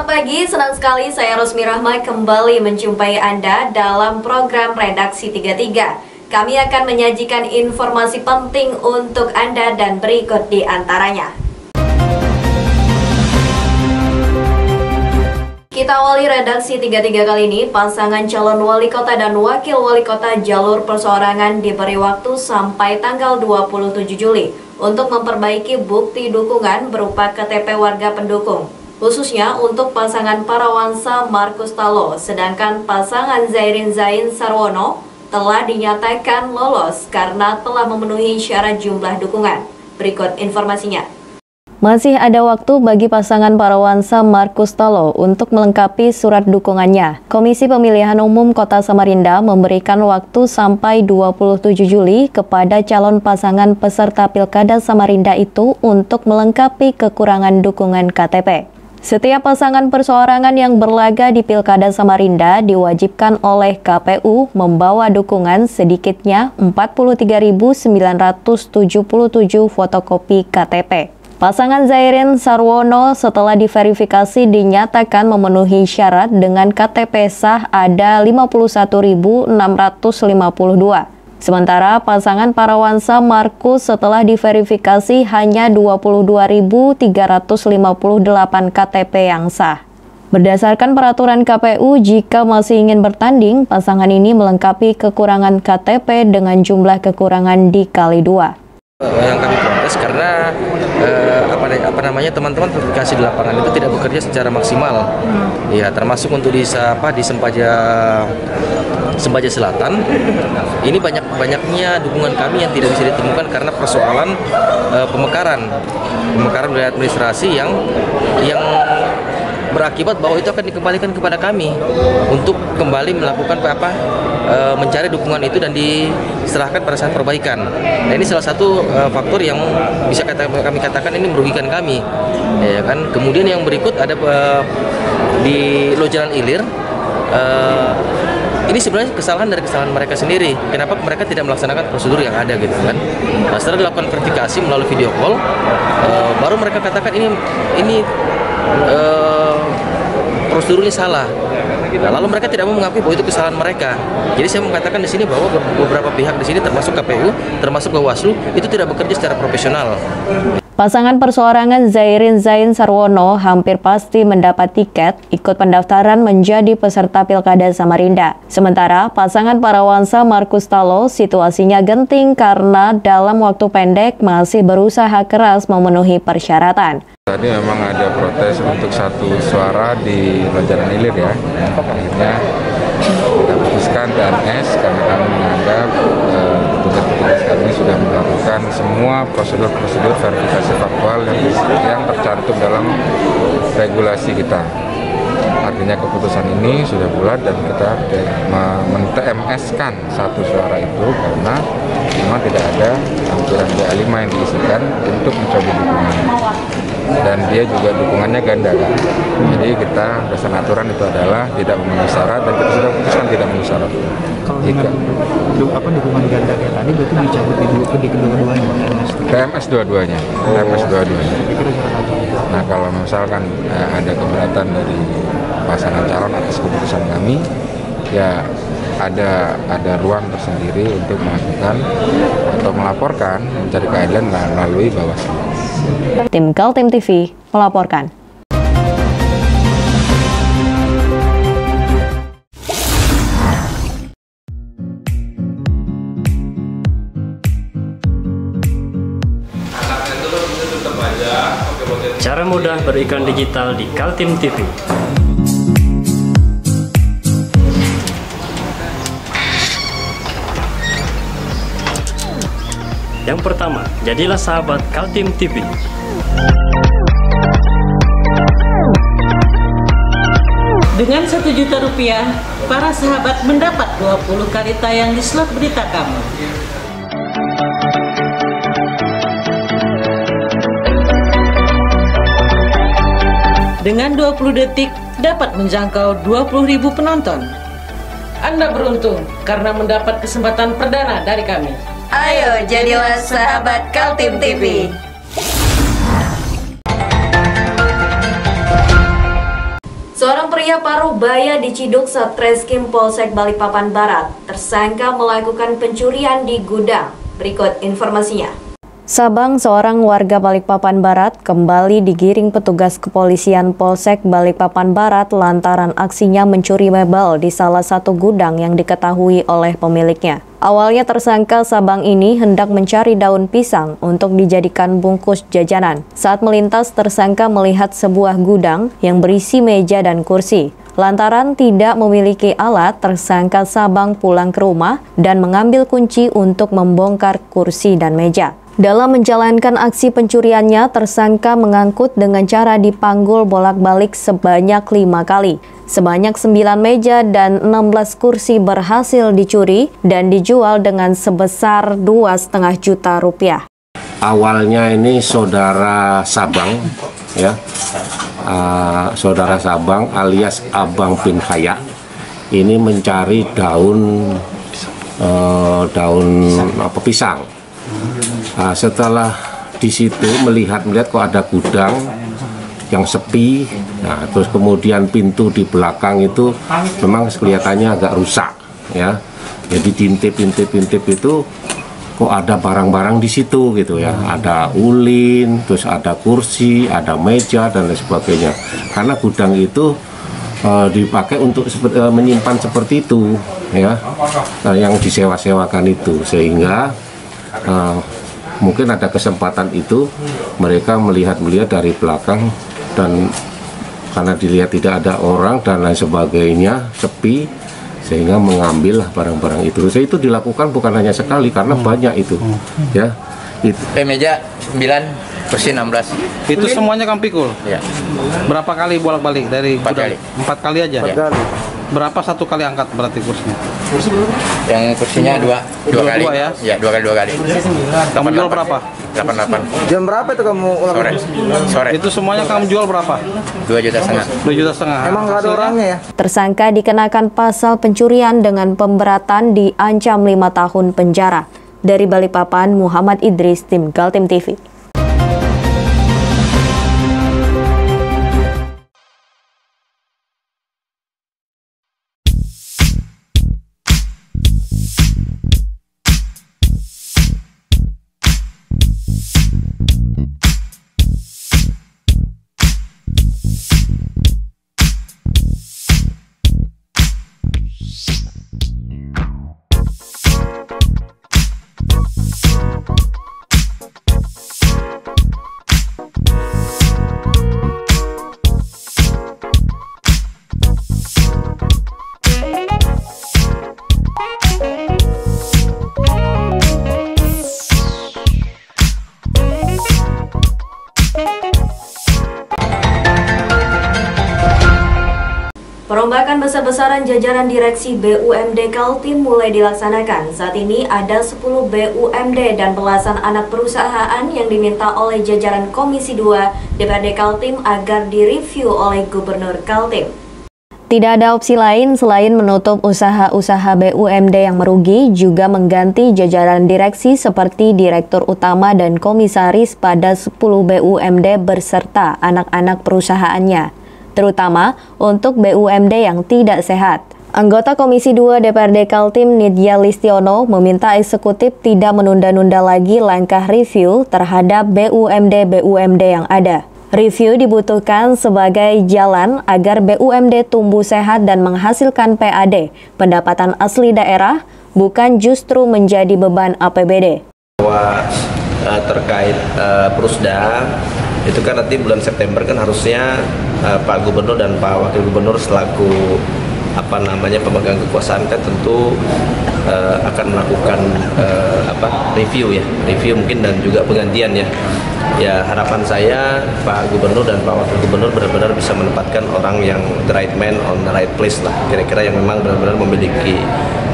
Selamat pagi, senang sekali saya Rosmi Rahma kembali menjumpai Anda dalam program Redaksi 33. Kami akan menyajikan informasi penting untuk Anda dan berikut di antaranya. Kita awali Redaksi 33 kali ini, pasangan calon wali kota dan wakil wali kota jalur perseorangan diberi waktu sampai tanggal 27 Juli untuk memperbaiki bukti dukungan berupa KTP warga pendukung, khususnya untuk pasangan Parawansa Markus Talo, sedangkan pasangan Zairin Zain Sarwono telah dinyatakan lolos karena telah memenuhi syarat jumlah dukungan. Berikut informasinya. Masih ada waktu bagi pasangan Parawansa Markus Talo untuk melengkapi surat dukungannya. Komisi Pemilihan Umum Kota Samarinda memberikan waktu sampai 27 Juli kepada calon pasangan peserta Pilkada Samarinda itu untuk melengkapi kekurangan dukungan KTP. Setiap pasangan perseorangan yang berlaga di Pilkada Samarinda diwajibkan oleh KPU membawa dukungan sedikitnya 43.977 fotokopi KTP. Pasangan Zairin Sarwono setelah diverifikasi dinyatakan memenuhi syarat dengan KTP sah ada 51.652. Sementara pasangan Parawansa Markus setelah diverifikasi hanya 22.358 KTP yang sah. Berdasarkan peraturan KPU, jika masih ingin bertanding, pasangan ini melengkapi kekurangan KTP dengan jumlah kekurangan dikali 2. Yang kami protes karena teman-teman verifikasi di lapangan itu tidak bekerja secara maksimal. Ya, termasuk untuk di Sempaja Selatan. Ini banyaknya dukungan kami yang tidak bisa ditemukan karena persoalan pemekaran wilayah administrasi yang berakibat bahwa itu akan dikembalikan kepada kami untuk kembali melakukan mencari dukungan itu dan diserahkan pada saat perbaikan. Nah, ini salah satu faktor yang bisa kami katakan ini merugikan kami, ya kan. Kemudian yang berikut ada di Lojalan Ilir. Ini sebenarnya kesalahan mereka sendiri. Kenapa mereka tidak melaksanakan prosedur yang ada gitu kan? Nah, setelah dilakukan verifikasi melalui video call, baru mereka katakan ini prosedurnya salah. Nah, lalu mereka tidak mau mengakui bahwa itu kesalahan mereka. Jadi saya mengatakan di sini bahwa beberapa pihak di sini termasuk KPU, termasuk Bawaslu itu tidak bekerja secara profesional. Pasangan perseorangan Zairin Zain Sarwono hampir pasti mendapat tiket ikut pendaftaran menjadi peserta Pilkada Samarinda. Sementara pasangan Parawansa Markus Talo situasinya genting karena dalam waktu pendek masih berusaha keras memenuhi persyaratan. Tadi memang ada protes untuk satu suara di Lojalan Ilir ya. Akhirnya kita putuskan PNS karena kami menganggap petugas kami sudah melakukan semua prosedur verifikasi faktual yang tercantum dalam regulasi kita. Artinya keputusan ini sudah bulat dan kita men-TMS-kan satu suara itu karena memang tidak ada lampiran BA5 yang diisikan untuk mencoba dukungan. Dan dia juga dukungannya ganda kan. Jadi kita berdasarkan aturan itu adalah tidak memenuhi syarat dan kita sudah putuskan tidak memenuhi syarat. Kalau dengan dukungan ganda kayak tadi berarti dicabut di kedua-duanya? TMS dua-duanya. Nah, kalau misalkan ada keberatan dari pasangan calon atas keputusan kami, ya ada ruang tersendiri untuk melakukan atau melaporkan mencari keadilan melalui Bawaslu. Tim Kaltim TV melaporkan. Cara mudah beriklan digital di Kaltim TV. Yang pertama, jadilah sahabat Kaltim TV. Dengan Rp1 juta, para sahabat mendapat 20 kali tayang di slot berita kamu. Dengan 20 detik dapat menjangkau 20.000 penonton. Anda beruntung karena mendapat kesempatan perdana dari kami. Ayo jadilah sahabat Kaltim TV. Seorang pria paruh baya diciduk Satreskrim Polsek Balikpapan Barat. Tersangka melakukan pencurian di gudang. Berikut informasinya. Sabang, seorang warga Balikpapan Barat, kembali digiring petugas kepolisian Polsek Balikpapan Barat lantaran aksinya mencuri mebel di salah satu gudang yang diketahui oleh pemiliknya. Awalnya tersangka Sabang ini hendak mencari daun pisang untuk dijadikan bungkus jajanan. Saat melintas, tersangka melihat sebuah gudang yang berisi meja dan kursi. Lantaran tidak memiliki alat, tersangka Sabang pulang ke rumah dan mengambil kunci untuk membongkar kursi dan meja. Dalam menjalankan aksi pencuriannya, tersangka mengangkut dengan cara dipanggul bolak-balik sebanyak 5 kali. Sebanyak 9 meja dan 16 kursi berhasil dicuri dan dijual dengan sebesar 2,5 juta rupiah. Awalnya ini saudara Sabang, ya, saudara Sabang alias Abang bin Haya, ini mencari daun pisang. Setelah di situ melihat kok ada gudang yang sepi, nah terus kemudian pintu di belakang itu memang kelihatannya agak rusak, ya. Jadi diintip itu kok ada barang-barang di situ gitu ya, ada ulin, terus ada kursi, ada meja dan lain sebagainya. Karena gudang itu dipakai untuk menyimpan seperti itu, ya, yang disewa-sewakan itu, sehingga mungkin ada kesempatan itu mereka melihat dari belakang, dan karena dilihat tidak ada orang dan lain sebagainya, sepi, sehingga mengambil barang-barang itu. Itu dilakukan bukan hanya sekali karena banyak itu, ya. Itu. Meja 9, kursi 16. Itu semuanya Kang pikul? Ya. Berapa kali bolak-balik dari 4 kali? 4 kali aja? 4 kali. Berapa satu kali angkat berarti kursinya? Yang kursinya dua kali. Ya? Ya, 2 kali. Kamu jual berapa? 88. Jam berapa itu kamu ulang? Sore. Itu semuanya kamu jual berapa? 2,5 juta. 2,5 juta. Emang nggak ada orangnya ya? Tersangka dikenakan pasal pencurian dengan pemberatan diancam 5 tahun penjara. Dari Balikpapan, Muhammad Idris, tim Galtim TV. Perombakan besar-besaran jajaran direksi BUMD Kaltim mulai dilaksanakan. Saat ini ada 10 BUMD dan belasan anak perusahaan yang diminta oleh jajaran Komisi 2 DPRD Kaltim agar direview oleh Gubernur Kaltim. Tidak ada opsi lain selain menutup usaha-usaha BUMD yang merugi, juga mengganti jajaran direksi seperti Direktur Utama dan Komisaris pada 10 BUMD beserta anak-anak perusahaannya, terutama untuk BUMD yang tidak sehat. Anggota Komisi 2 DPRD Kaltim Nidya Listiono meminta eksekutif tidak menunda-nunda lagi langkah review terhadap BUMD yang ada. Review dibutuhkan sebagai jalan agar BUMD tumbuh sehat dan menghasilkan PAD, pendapatan asli daerah, bukan justru menjadi beban APBD. Bahwa terkait Prusda, itu kan nanti bulan September kan harusnya Pak Gubernur dan Pak Wakil Gubernur selaku pemegang kekuasaan kan tentu akan melakukan review mungkin dan juga penggantian ya. Ya, harapan saya Pak Gubernur dan Pak Wakil Gubernur benar-benar bisa menempatkan orang yang the right man on the right place lah, kira-kira yang memang benar-benar memiliki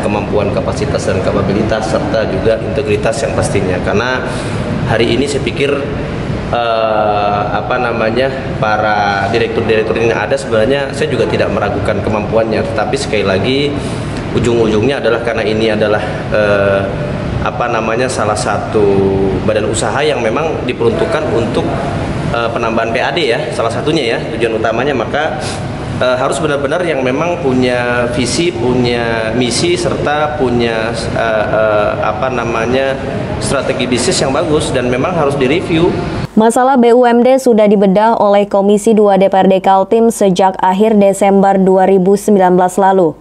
kemampuan, kapasitas dan kapabilitas serta juga integritas yang pastinya. Karena hari ini saya pikir para direktur-direktur ini ada, sebenarnya saya juga tidak meragukan kemampuannya, tetapi sekali lagi ujung-ujungnya adalah karena ini adalah salah satu badan usaha yang memang diperuntukkan untuk penambahan PAD ya, salah satunya ya tujuan utamanya, maka harus benar-benar yang memang punya visi, punya misi, serta punya strategi bisnis yang bagus, dan memang harus direview. Masalah BUMD sudah dibedah oleh Komisi 2 DPRD Kaltim sejak akhir Desember 2019 lalu.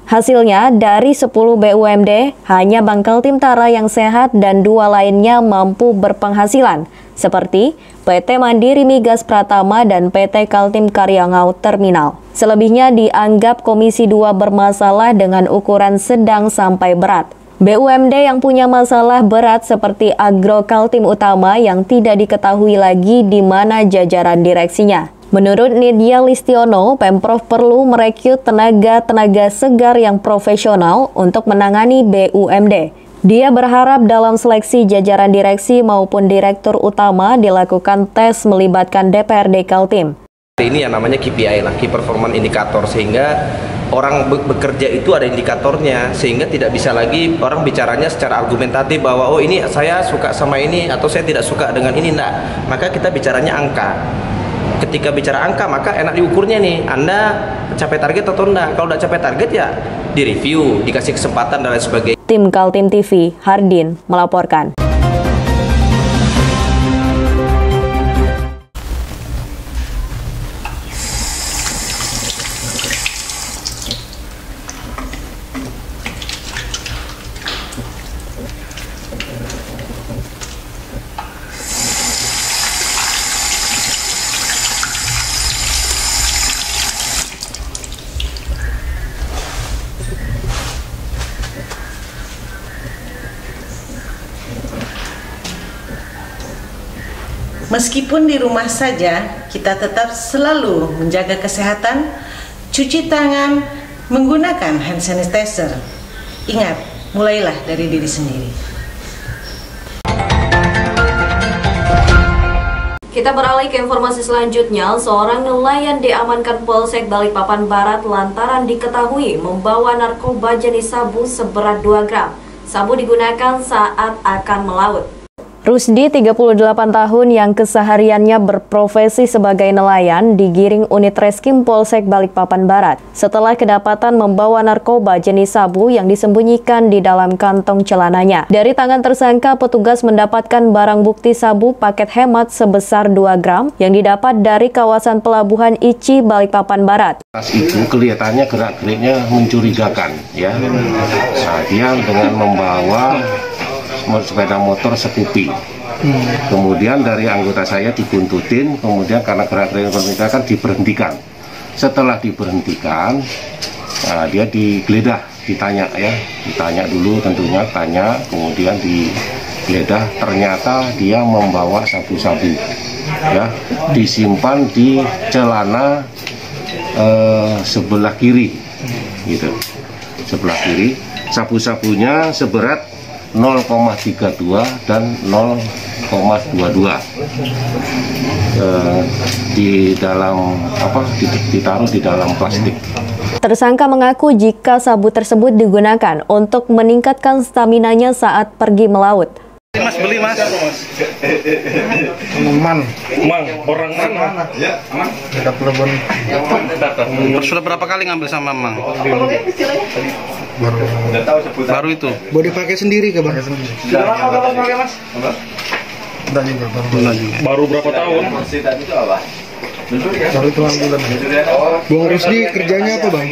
Hasilnya, dari 10 BUMD, hanya Bank Kaltim Tara yang sehat dan 2 lainnya mampu berpenghasilan, seperti PT Mandiri Migas Pratama dan PT Kaltim Karyangau Terminal. Selebihnya dianggap Komisi 2 bermasalah dengan ukuran sedang sampai berat. BUMD yang punya masalah berat seperti Agro Kaltim Utama yang tidak diketahui lagi di mana jajaran direksinya. Menurut Nidya Listiono, Pemprov perlu merekrut tenaga-tenaga segar yang profesional untuk menangani BUMD. Dia berharap dalam seleksi jajaran direksi maupun direktur utama dilakukan tes melibatkan DPRD Kaltim. Ini yang namanya KPI lah, Key Performance Indicator, sehingga orang bekerja itu ada indikatornya, sehingga tidak bisa lagi orang bicaranya secara argumentatif bahwa oh ini saya suka sama ini atau saya tidak suka dengan ini, enggak. Maka kita bicaranya angka. Ketika bicara angka maka enak diukurnya nih, Anda capai target atau enggak. Kalau udah capai target ya direview, dikasih kesempatan dan lain sebagainya. Tim Kaltim TV, Hardin melaporkan. Meskipun di rumah saja, kita tetap selalu menjaga kesehatan, cuci tangan, menggunakan hand sanitizer. Ingat, mulailah dari diri sendiri. Kita beralih ke informasi selanjutnya. Seorang nelayan diamankan Polsek Balikpapan Barat lantaran diketahui membawa narkoba jenis sabu seberat 2 gram. Sabu digunakan saat akan melaut. Rusdi, 38 tahun yang kesehariannya berprofesi sebagai nelayan, digiring unit Reskrim Polsek Balikpapan Barat setelah kedapatan membawa narkoba jenis sabu yang disembunyikan di dalam kantong celananya. Dari tangan tersangka, petugas mendapatkan barang bukti sabu paket hemat sebesar 2 gram yang didapat dari kawasan pelabuhan Ici, Balikpapan Barat. Itu kelihatannya gerak-geriknya mencurigakan, ya. Nah, dia dengan membawa sepeda motor Scoopy. Kemudian dari anggota saya dibuntutin, kemudian karena gerak-gerik mencurigakan diberhentikan. Setelah diberhentikan, dia digeledah, ditanya dulu tentunya, kemudian digeledah, ternyata dia membawa sabu-sabu, ya, disimpan di celana sebelah kiri, gitu, sebelah kiri. Sabu-sabunya seberat 0,32 dan 0,22 di dalam ditaruh di dalam plastik. Tersangka mengaku jika sabu tersebut digunakan untuk meningkatkan staminanya saat pergi melaut. Mas beli mas. Man, orang mana? Ya, Mang. Dekat Plebon. Sudah berapa kali ngambil sama Mang? Baru itu. Mau dipakai sendiri ke Bang? Sudah lama kalau pakai Mas? Enggak juga, baru berapa tahun? Baru tulang bulan. Bung Rusdi kerjanya apa Bang?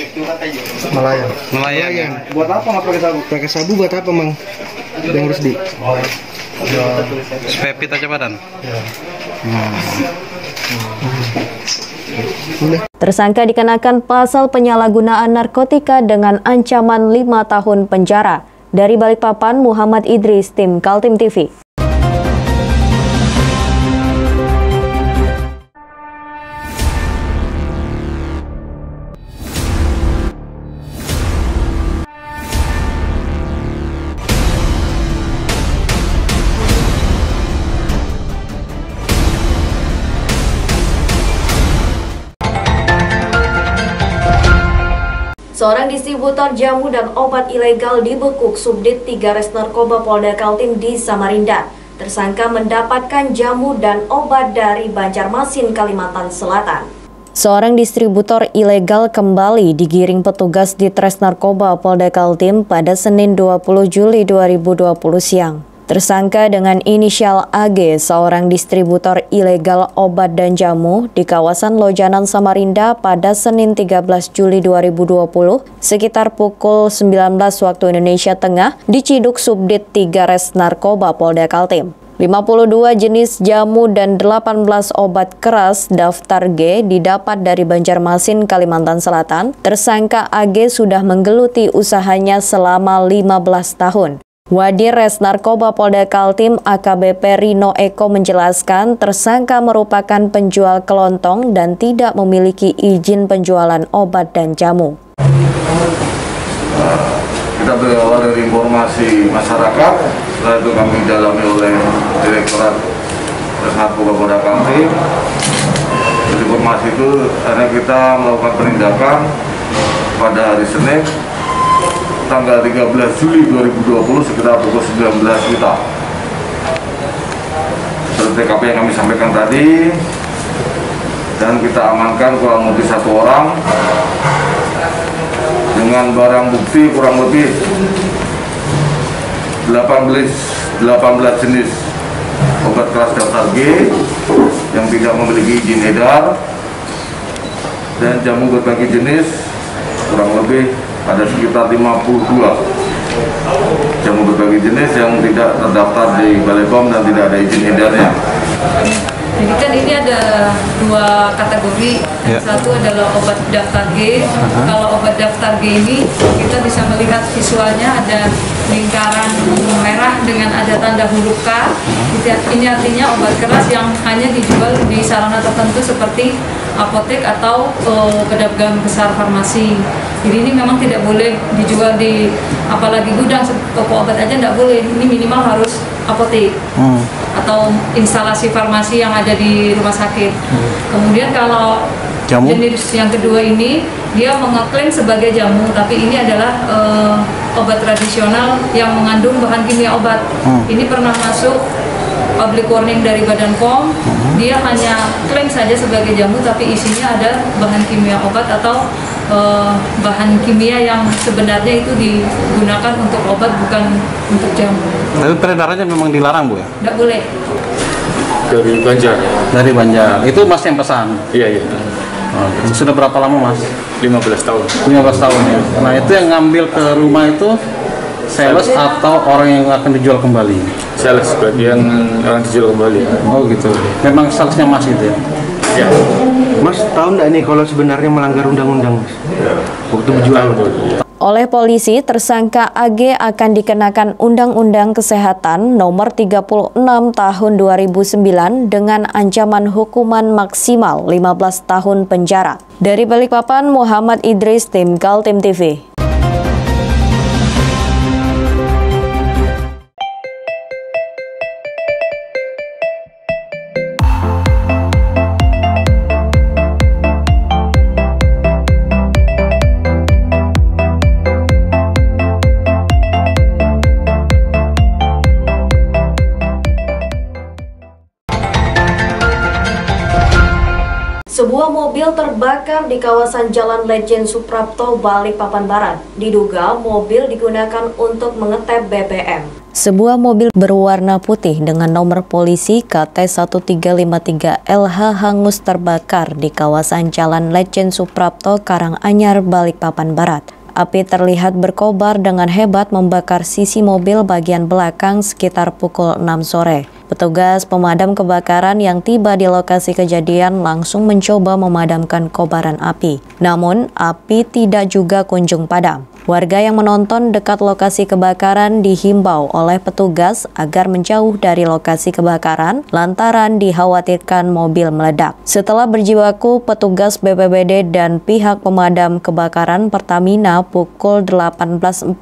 Nelayan. Buat apa Mas pakai sabu? Pakai sabu buat apa Bang? Bung Rusdi. Spepit aja badan. Tersangka dikenakan pasal penyalahgunaan narkotika dengan ancaman 5 tahun penjara. Dari Balikpapan, Muhammad Idris, tim Kaltim TV. Seorang distributor jamu dan obat ilegal dibekuk Subdit 3 Res Narkoba Polda Kaltim di Samarinda. Tersangka mendapatkan jamu dan obat dari Banjarmasin, Kalimantan Selatan. Seorang distributor ilegal kembali digiring petugas di Tres Narkoba Polda Kaltim pada Senin 20 Juli 2020 siang. Tersangka dengan inisial AG, seorang distributor ilegal obat dan jamu di kawasan Lojanan Samarinda pada Senin 13 Juli 2020 sekitar pukul 19 waktu Indonesia Tengah di Ciduk Subdit 3 Res Narkoba Polda Kaltim. 52 jenis jamu dan 18 obat keras daftar G didapat dari Banjarmasin, Kalimantan Selatan. Tersangka AG sudah menggeluti usahanya selama 15 tahun. Wadir Res Narkoba Polda Kaltim AKBP Rino Eko menjelaskan tersangka merupakan penjual kelontong dan tidak memiliki izin penjualan obat dan jamu. Kita berawal dari informasi masyarakat, setelah itu kami dalami oleh Direktorat Res Narkoba Polda Kaltim. Dari informasi itu akhirnya kita melakukan penindakan pada hari Senin tanggal 13 Juli 2020 sekitar pukul 19 WITA. Seperti TKP yang kami sampaikan tadi, dan kita amankan kurang lebih 1 orang dengan barang bukti kurang lebih 18 jenis obat keras daftar G yang tidak memiliki izin edar, dan jamu berbagai jenis kurang lebih ada sekitar 52 jamu berbagai jenis yang tidak terdaftar di Balai POM dan tidak ada izin edarnya. Jadi kan ini ada 2 kategori. Yang satu adalah obat daftar G. Kalau obat daftar G ini kita bisa melihat visualnya ada lingkaran merah dengan ada tanda huruf K. Ini artinya obat keras yang hanya dijual di sarana tertentu seperti apotek atau pedagang besar farmasi. Jadi ini memang tidak boleh dijual di apalagi gudang, toko obat aja tidak boleh. Ini minimal harus apotek atau instalasi farmasi yang ada di rumah sakit. Kemudian kalau jamu jenis yang kedua ini dia mengeklaim sebagai jamu, tapi ini adalah obat tradisional yang mengandung bahan kimia obat. Ini pernah masuk public warning dari Badan POM. Dia hanya klaim saja sebagai jamu, tapi isinya ada bahan kimia obat atau bahan kimia yang sebenarnya itu digunakan untuk obat, bukan untuk jamu. Tapi peredarannya memang dilarang, Bu ya? Tidak boleh. Dari Banjar. Dari Banjar. Itu Mas yang pesan? Iya, iya. Sudah berapa lama, Mas? 15 tahun. 15 tahun ya. Nah, itu yang ngambil ke rumah itu sales atau orang yang akan dijual kembali? Sales, bagian orang dijual kembali. Oh gitu. Memang salesnya Mas itu ya? Ya. Mas tahu nggak nih kalau sebenarnya melanggar undang-undang, Mas? Waktu berjualan. Oleh polisi, tersangka AG akan dikenakan Undang-Undang Kesehatan Nomor 36 Tahun 2009 dengan ancaman hukuman maksimal 15 tahun penjara. Dari Balikpapan, Muhammad Idris, tim Kaltim TV. Sebuah mobil terbakar di kawasan Jalan Lejen Suprapto, Balikpapan Barat. Diduga mobil digunakan untuk mengetep BBM. Sebuah mobil berwarna putih dengan nomor polisi KT1353LH hangus terbakar di kawasan Jalan Lejen Suprapto, Karanganyar, Balikpapan Barat. Api terlihat berkobar dengan hebat membakar sisi mobil bagian belakang sekitar pukul 6 sore. Petugas pemadam kebakaran yang tiba di lokasi kejadian langsung mencoba memadamkan kobaran api. Namun, api tidak juga kunjung padam. Warga yang menonton dekat lokasi kebakaran dihimbau oleh petugas agar menjauh dari lokasi kebakaran lantaran dikhawatirkan mobil meledak. Setelah berjibaku, petugas BPBD dan pihak pemadam kebakaran Pertamina pukul 18.45,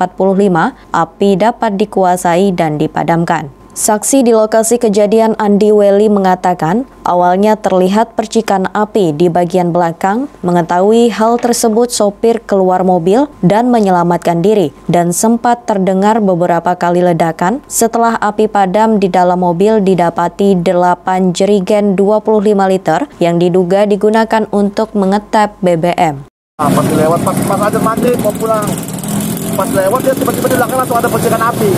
api dapat dikuasai dan dipadamkan. Saksi di lokasi kejadian Andi Weli mengatakan, awalnya terlihat percikan api di bagian belakang. Mengetahui hal tersebut, sopir keluar mobil dan menyelamatkan diri, dan sempat terdengar beberapa kali ledakan. Setelah api padam, di dalam mobil didapati 8 jerigen 25 liter yang diduga digunakan untuk mengetap BBM. Pas lewat, pas aja mandi mau pulang. Pas lewat dia tiba-tiba di belakang langsung ada percikan api.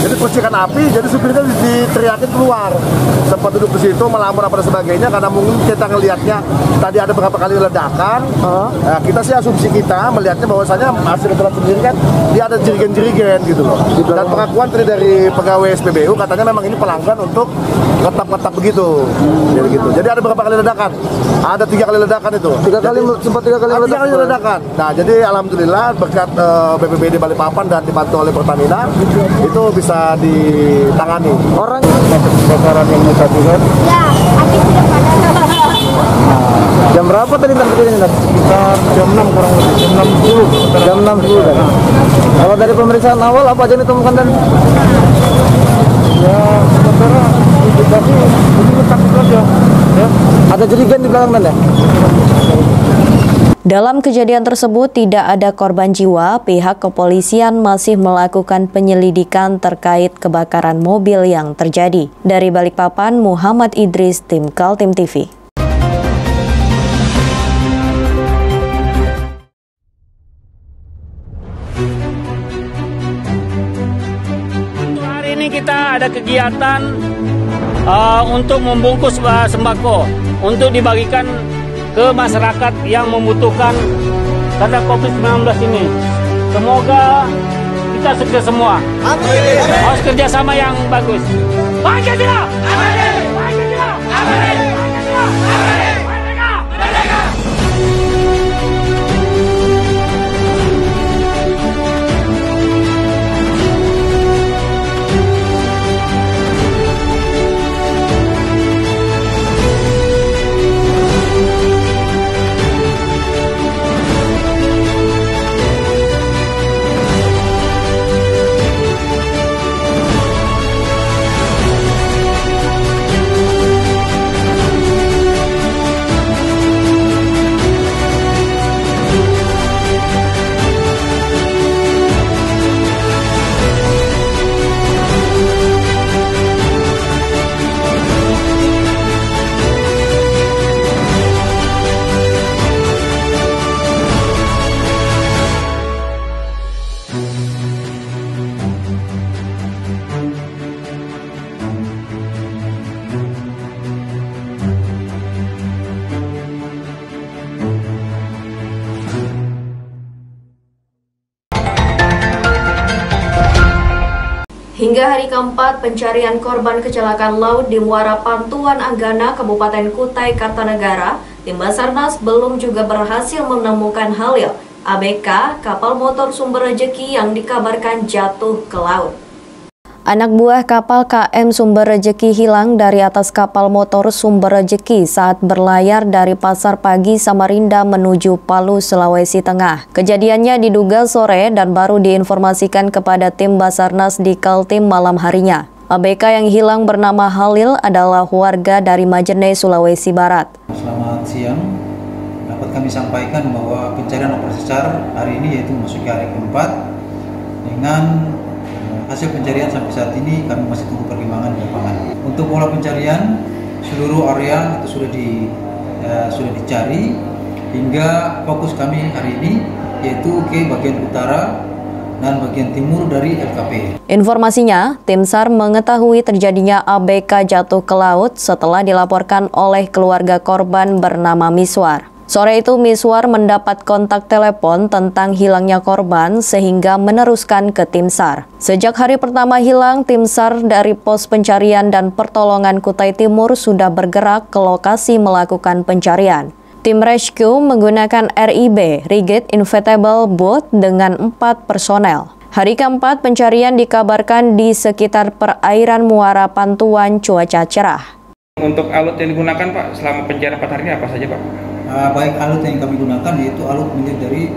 Jadi percikan api, jadi supirnya diteriakin keluar. Sempat duduk di situ melamar apa dan sebagainya karena mungkin kita ngelihatnya tadi ada beberapa kali ledakan. Kita sih asumsi kita melihatnya bahwasanya hasil keterangan sendiri kan dia ada jerigen-jerigen gitu loh. Dan pengakuan tadi dari pegawai SPBU katanya memang ini pelanggan untuk ngetap-ngetap begitu. Jadi gitu. Jadi ada beberapa kali ledakan. Ada 3 kali ledakan itu. 3 kali ledakan. Nah, jadi alhamdulillah berkat BPBD Balikpapan dan dibantu oleh Pertamina itu bisa ditangani. Orang kebakaran yang tadi kan? Ya, api sudah padam. Jam berapa tadi kejadiannya? Sekitar jam 6 kurang lebih, jam 6.10. Jam 6.10 kan? Kalau dari pemeriksaan awal apa aja ditemukan dan? Ya, sementara indikasi ini letak saja. Ya. Ada jerigen di belakang dan ya? Dalam kejadian tersebut tidak ada korban jiwa. Pihak kepolisian masih melakukan penyelidikan terkait kebakaran mobil yang terjadi. Dari Balikpapan, Muhammad Idris, tim Kaltim TV. Hari ini kita ada kegiatan untuk membungkus sembako untuk dibagikan ke masyarakat yang membutuhkan karena COVID-19 ini. Semoga kita sukses semua. Amin. Harus kerjasama yang bagus. Pancasila! Amin. Pancasila! Amin. Pancasila! Amin. Merdeka! Merdeka! Hingga hari keempat pencarian korban kecelakaan laut di Muara Pantuan Anggana, Kabupaten Kutai Kartanegara, tim Basarnas belum juga berhasil menemukan Halil, ABK kapal motor Sumber Rejeki yang dikabarkan jatuh ke laut. Anak buah kapal KM Sumber Rejeki hilang dari atas kapal motor Sumber Rejeki saat berlayar dari Pasar Pagi Samarinda menuju Palu, Sulawesi Tengah. Kejadiannya diduga sore dan baru diinformasikan kepada tim Basarnas di Kaltim malam harinya. ABK yang hilang bernama Halil adalah warga dari Majene, Sulawesi Barat. Selamat siang. Dapat kami sampaikan bahwa pencarian operasi SAR hari ini yaitu memasuki hari keempat dengan hasil pencarian sampai saat ini kami masih tunggu perkembangan di lapangan. Untuk pola pencarian seluruh area itu sudah dicari hingga fokus kami hari ini yaitu ke bagian utara dan bagian timur dari LKP. Informasinya, tim SAR mengetahui terjadinya ABK jatuh ke laut setelah dilaporkan oleh keluarga korban bernama Miswar. Sore itu Miswar mendapat kontak telepon tentang hilangnya korban sehingga meneruskan ke tim SAR. Sejak hari pertama hilang, tim SAR dari Pos Pencarian dan Pertolongan Kutai Timur sudah bergerak ke lokasi melakukan pencarian. Tim rescue menggunakan RIB, Rigid Inflatable Boat, dengan 4 personel. Hari keempat pencarian dikabarkan di sekitar perairan Muara Pantuan cuaca cerah. Untuk alut yang digunakan Pak selama pencarian 4 hari ini apa saja Pak? Baik alut yang kami gunakan yaitu alut milik dari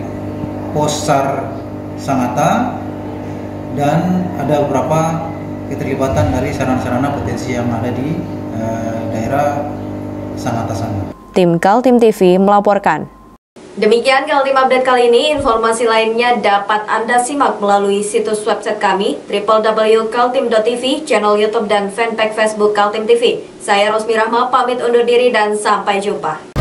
Pos SAR Sangatta dan ada beberapa keterlibatan dari sarana-sarana potensi yang ada di daerah Sangatta sana. Tim Kaltim TV melaporkan. Demikian Kaltim Update kali ini. Informasi lainnya dapat Anda simak melalui situs website kami www.kaltim.tv, channel YouTube dan fanpage Facebook Kaltim TV. Saya Rosmi Rahma pamit undur diri dan sampai jumpa.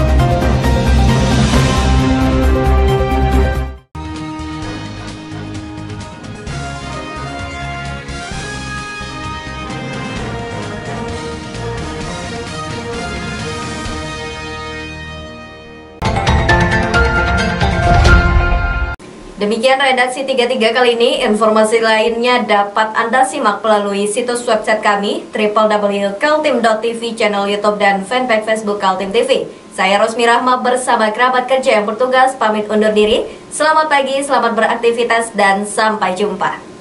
Demikian redaksi 33 kali ini. Informasi lainnya dapat Anda simak melalui situs website kami www.kaltim.tv, channel YouTube dan fanpage Facebook Kaltim TV. Saya Rosmi Rahma bersama kerabat kerja yang bertugas pamit undur diri. Selamat pagi, selamat beraktivitas dan sampai jumpa.